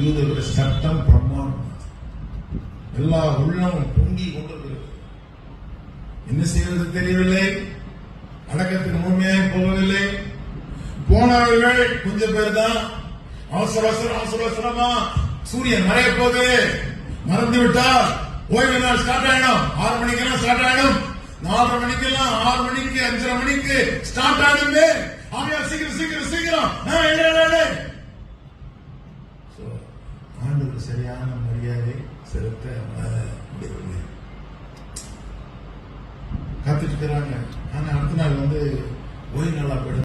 யூதருடைய சட்டம் பிரமாணம். எல்லா உள்ளம் பொங்கி கொண்டிருக்கிறது. என்ன செய்வது தெரியவில்லை. அடக்கத்துக்கு முழுமையாக போகவில்லை. போனவர்கள் கொஞ்சம் பேர் தான். அவசர அவசரமா சூரியன் மறைய போது மறந்து விட்டால் ஓய்வு நாள் ஸ்டார்ட் ஆயிடும். 6 மணிக்கெல்லாம் ஸ்டார்ட் ஆயிடும். 4:30 மணிக்கெல்லாம் 6 மணிக்கு 5:30 மணிக்கு ஸ்டார்ட் ஆயிடுமே. ஆமையா சீக்கிரம் ஆண்டுக்கு சரியான மரியாதை செலுத்த முடியவில்லை. காத்துட்டு இருக்கிறாங்க. ஆனா அடுத்த நாள் ஓய்வு நாளா போயிடும்.